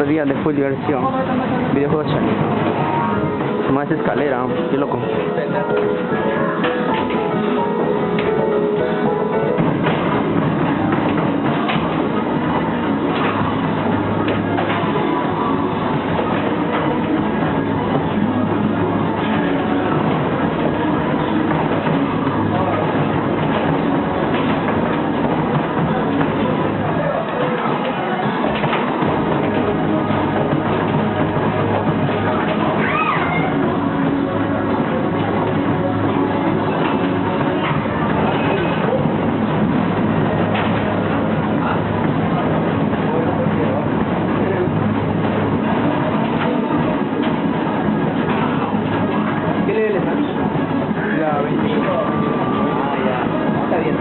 otro día de full diversión. Videojuegos challenge. Más escalera, qué loco. Ya, 25. Ah, ya. Está bien,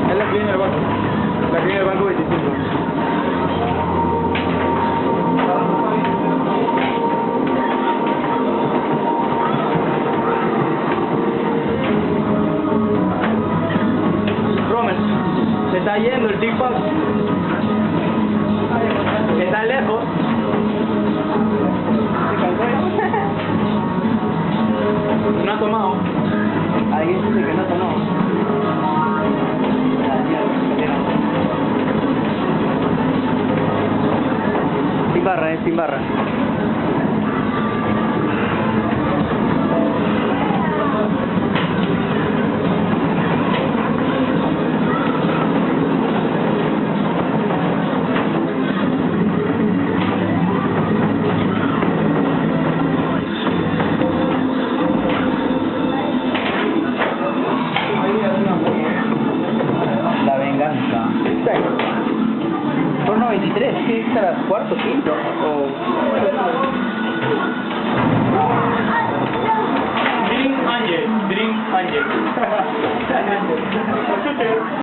es la que viene del banco. La que viene del banco 25. Se está yendo el TikTok. Está lejos. No ha tomado. Alguien dice que no ha tomado. Sin barra, sin barra. La venganza. Turno 23, ¿qué estarás? ¿Cuarto, quinto? O...